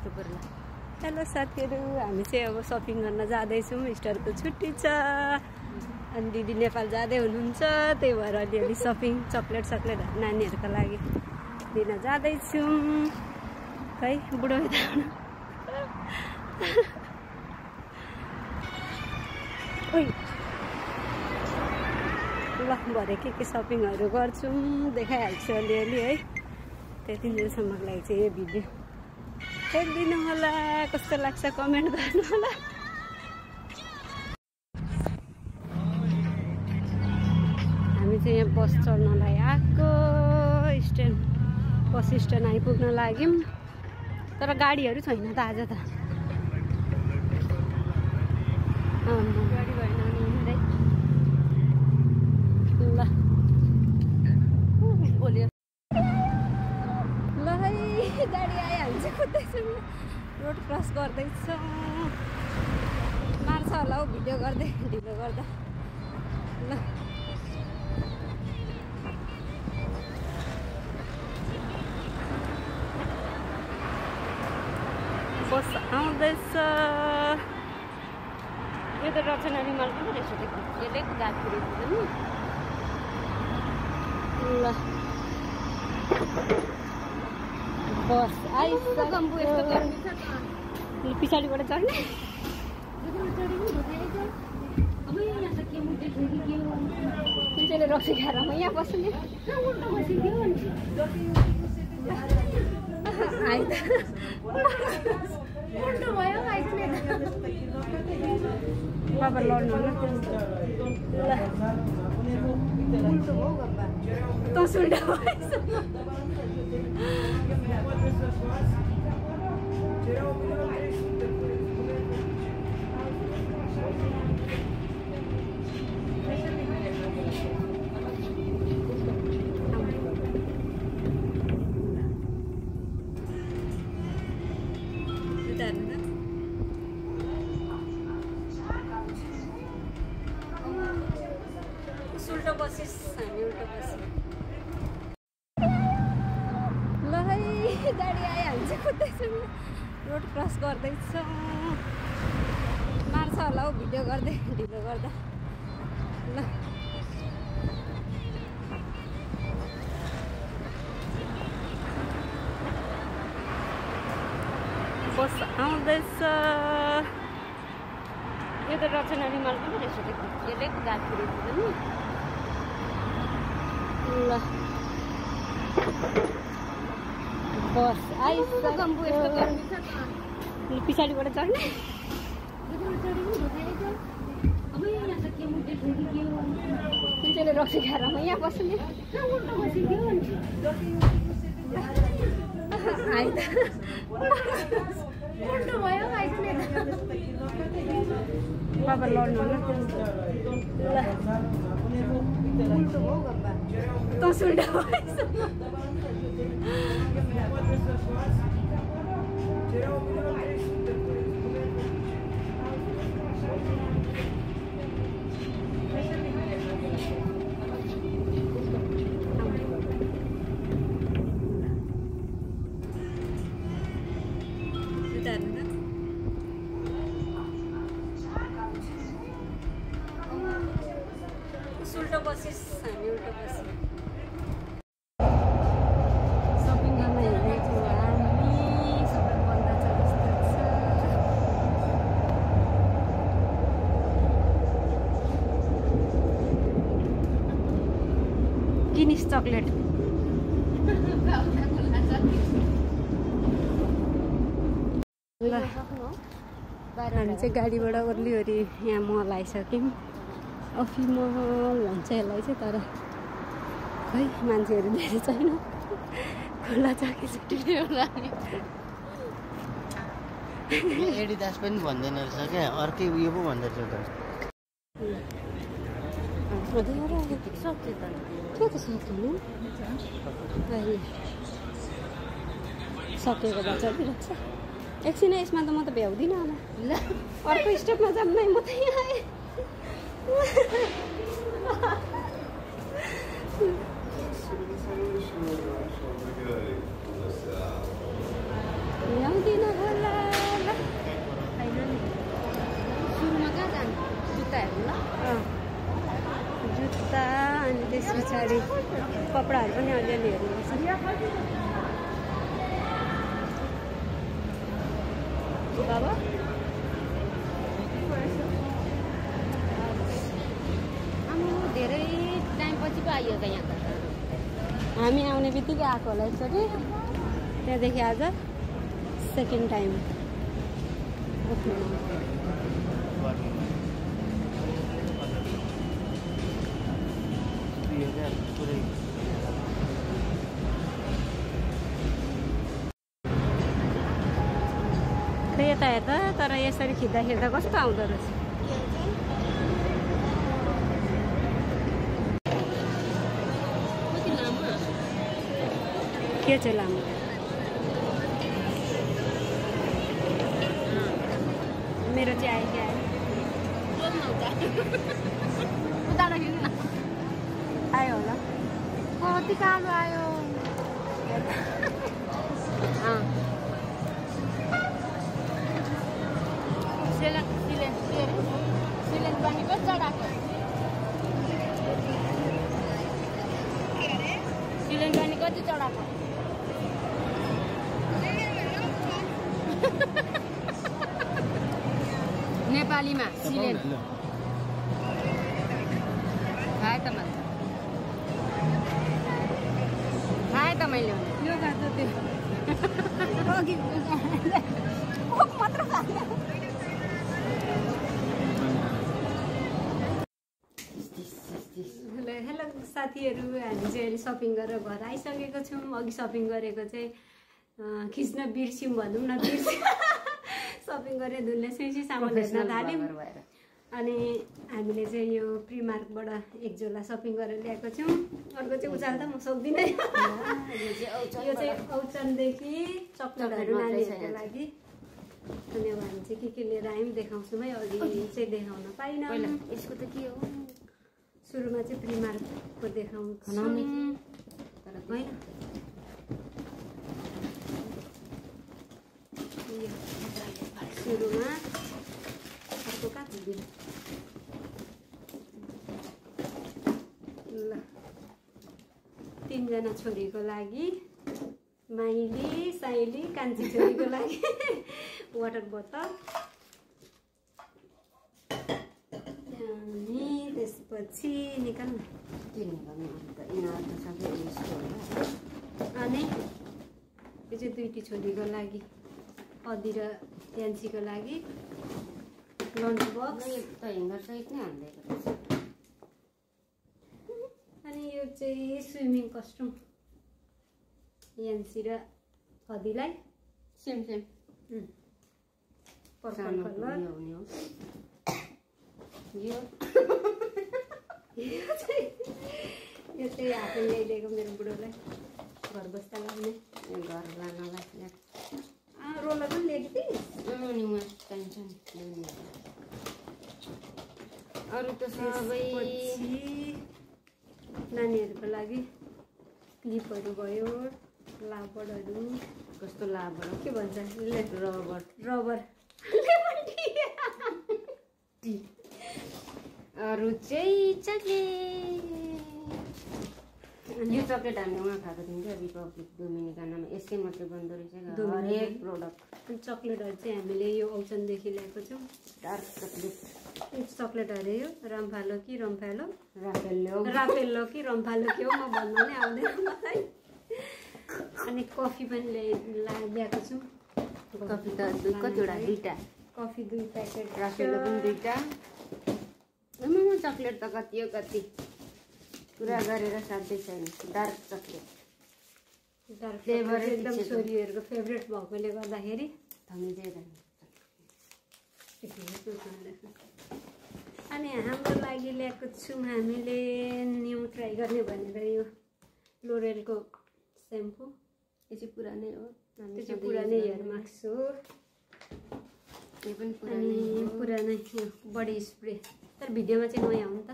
भक्तपुरलाई। Hello साथीहरू, हामी चाहिँ अब सपिङ गर्न जाँदैछौँ। इस्टरको छुट्टी छ अनि दिदी नेपाल जाँदै हुनुहुन्छ, त्यही भएर अलिअलि सपिङ चक्लेटहरू नानीहरूको लागि दिन जाँदैछौँ। खै बुढो ल भरे के सपिङहरू गर्छौँ देखाइहाल्छु अलिअलि है। त्यति दिनसम्मको लागि चाहिँ यो भिडियो हेरिदिनु होला, कस्तो लाग्छ कमेन्ट गर्नु होला। हामी चाहिँ यहाँ बस चढ्नलाई आएको, बस स्ट्यान्ड आइपुग्न लाग्यौँ, तर गाडीहरू छैन त आज त। गाडी भएन भने हिँड्दै ल बोल्यो ल है, गाडी आइहाल्छ। कुद्दैछौँ, रोड क्रस गर्दैछौँ। मार्छ होला हौ भिडियो गर्दै ढिलो गर्दा। ल बस आउँदैछ। यो त रचना रिमाल पनि रहेछ, यसले गएको रहेछ नि। ल बस आइसक्यो। पछाडिबाट चढ्ने कुन चाहिँले रक्सी खाएर म यहाँ बस्ने बाबा लड्नु त सुल्टा उल्टो बसिस, हामी उल्टो बस्यौँ। ल है, गाडी आइहाल्छ। कुद्दैछौँ, रोड क्रस गर्दैछौँ। मार्छ होला हौ भिडियो गर्दै ढिलो गर्दा। ल बस आउँदैछ। यो त रचना रिमाल पनि रहेछ, यसले गएको रहेछ नि। ल बस आइसक्यो। पछाडिबाट चढ्ने कुन चाहिँले रक्सी खाएर म यहाँ बस्ने बाबा लड्नु ल त सुल्टा उल्टो बसिस, हामी उल्टो बस्यौँ। सपिङ गर्न हिँडेको हामी, सबै बन्द छ जस्तो छ। किनिस चक्लेट हामी चाहिँ गाडीबाट ओर्लिओरि यहाँ मल आइसक्यौँ। अफिमल भन्छ यसलाई चाहिँ, तर खै मान्छेहरू धेरै छैन, खुल्ला छ कि छुट्टीले होला नि। एडिदास पनि भन्दैन रहेछ क्या, अर्कै उयो पो भन्दो रहेछ त। सक्यो त के त सक्नु सकेको भए चलिरहेको छ। एकछिन यसमा त म त भ्याउँदिनँ होला। ल अर्को स्टेपमा जाऊँ नै, म त यहाँ आएँ। ल्याउँदिनँ होला। पछाडि कपडाहरू पनि अलिअलि हेर्नुपर्छ। बाबा धेरै टाइमपछि पो आइयो त यहाँ त। हामी आउने बित्तिकै आएको होला एकचोटि, त्यहाँदेखि आज सेकेन्ड टाइम। खै यता हेर्दा तर यसरी खिच्दा कस्तो आउँदो रहेछ। के चाहिँ लामो मेरो चाहिँ आयो क्या आयो होला कति कालो आयो। सिलेन्ड बनेको चढाएको सिलेन्ड बने कति चढाएको नेपालीमा सिलेन्ड खाएँ त मैले यो खाएको त्यो मात्र खायो। हेलो साथीहरू, हामी चाहिँ अहिले सपिङ गरेर घर आइसकेको छौँ। अघि सपिङ गरेको चाहिँ खिच्न बिर्स्यौँ भनौँ न, सपिङ गरेर धुनले सुइसी सामान हेर्न थाल्यौँ। अनि हामीले चाहिँ यो प्रिमार्कबाट एक झोला सपिङ गरेर ल्याएको छौँ। अर्को चाहिँ उचाल त म सक्दिनँ। यो चाहिँ औचनदेखि चक्लेटहरू नानीहरूको लागि। अनि अब हामी चाहिँ के लिएर आयौँ देखाउँछौँ है। अघि चाहिँ देखाउन पाइनँ। यसको त के हो, सुरुमा चाहिँ प्रिमार्कको देखाउँछु होइन। सुरुमा अर्को कहाँ ल तीनजना छोरीको लागि, माइली, साइली, कान्छी छोरीको लागि वाटर बोतल। अनि त्यसपछि निकाल्नु अनि यो चाहिँ दुईटी छोरीको लागि, अदि र यान्सीको लागि लन्च बक्स। अनि यो चाहिँ स्विमिङ कस्ट्युम यान्सी र अदिलाई सेम पर्पल कलर। यो चाहिँ हातले ल्याइदिएको मेरो बुढोलाई घर बस्दा लाग्ने, घर लानलाई रोलर पनि ल्याएको थिएँ। अरू त सबै नानीहरूको लागि क्लिपहरू भयो, लाबरहरू। कस्तो लाबर के भन्छ, रबर। अरू चाहिँ यो चक्लेट हामीले उहाँ खाएको थियौँ क्या, रिपब्लिक डोमिनिकानामा। यसकै मात्रै बन्दो रहेछ हरेक प्रोडक्ट। चक्लेटहरू चाहिँ हामीले यो औचनदेखि ल्याएको छौँ। डार्क चक्लेट चक्लेट अरे यो रम्फालो कि रम्फालो, राफेल्लो कि रम्फालो के हो म भन्नु नै आउँदैन मलाई। अनि कफी पनि ल्याएको छौँ। कफी त कतिवटा, दुईवटा कफी 2 प्याकेट, राफेल्लो पनि 2टा। चक्लेट त कति हो कति पुरा गरेर साध्यै छैन। डार्क चक्लेट फ्लेभर एकदम छोरीहरूको फेभरेट भएकोले गर्दाखेरि अनि हाम्रो लागि ल्याएको छौँ हामीले न्यू ट्राई गर्ने भनेर यो लोरेलको सेम्पू। यो चाहिँ पुरानै हो, त्यो चाहिँ पुरानै हेयर मास्क हो। यो पनि पुरानै बडी स्प्रे, तर भिडियोमा चाहिँ नयाँ हो नि त।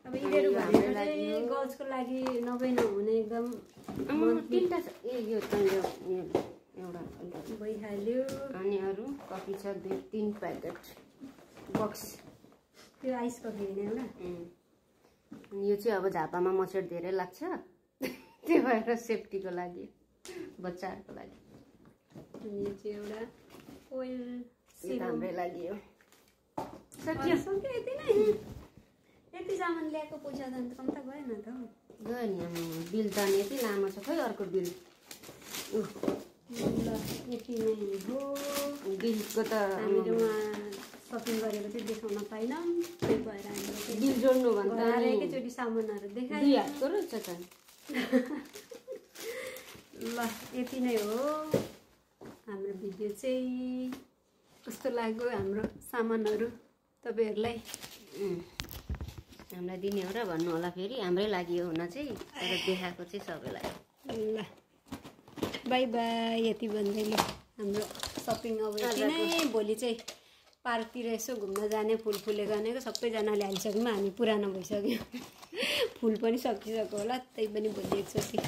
अब यिनीहरू भनेर चाहिँ गर्ल्सको लागि नभई नहुने एकदम 3टा छ। यो एउटा भइहाल्यो। अनि अरू कफी छ 2-3 प्याकेट बक्स। त्यो आइस कफी होइन एउटा। यो चाहिँ अब झापामा मच्छर धेरै लाग्छ त्यही भएर सेफ्टीको लागि बच्चाहरूको लागि। अनि यो चाहिँ एउटा ओइल हाम्रै लागि हो। सक्यो यति नै। यति सामान ल्याएको पैसा त कम त गएन त हौ। गयो नि बिल त यति लामो छ खै अर्को बिल। ल यति नै हो बिलको त हामीले उहाँ सपिङ गरेको चाहिँ देखाउन पाइनौँ त्यही भएर हामीले बिल जोड्नुभन्दा एकैचोटि सामानहरू देखाएँ। 2 हातको रहेछ त। ल यति नै हो हाम्रो भिडियो चाहिँ। कस्तो लाग्यो हाम्रो सामानहरू तपाईँहरूलाई? हामीलाई दिने हो र भन्नु होला फेरि। हाम्रै लागि हो हुन चाहिँ, तर देखाएको चाहिँ सबैलाई। ल बाई बाई यति भन्दैले हाम्रो सपिङ अब यति नै। भोलि चाहिँ पार्कतिर यसो घुम्न जाने, फुल फुलेको भनेको सबैजनाले हालिसक्यौँ, हामी पुरानो भइसक्यो। फुल पनि सकिसक्यो होला, त्यही पनि भोलि एकचोटि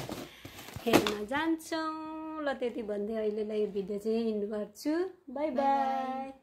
हेर्न जान्छौँ। ल त्यति भन्दै अहिलेलाई यो भिडियो चाहिँ इन्ड गर्छु। By by.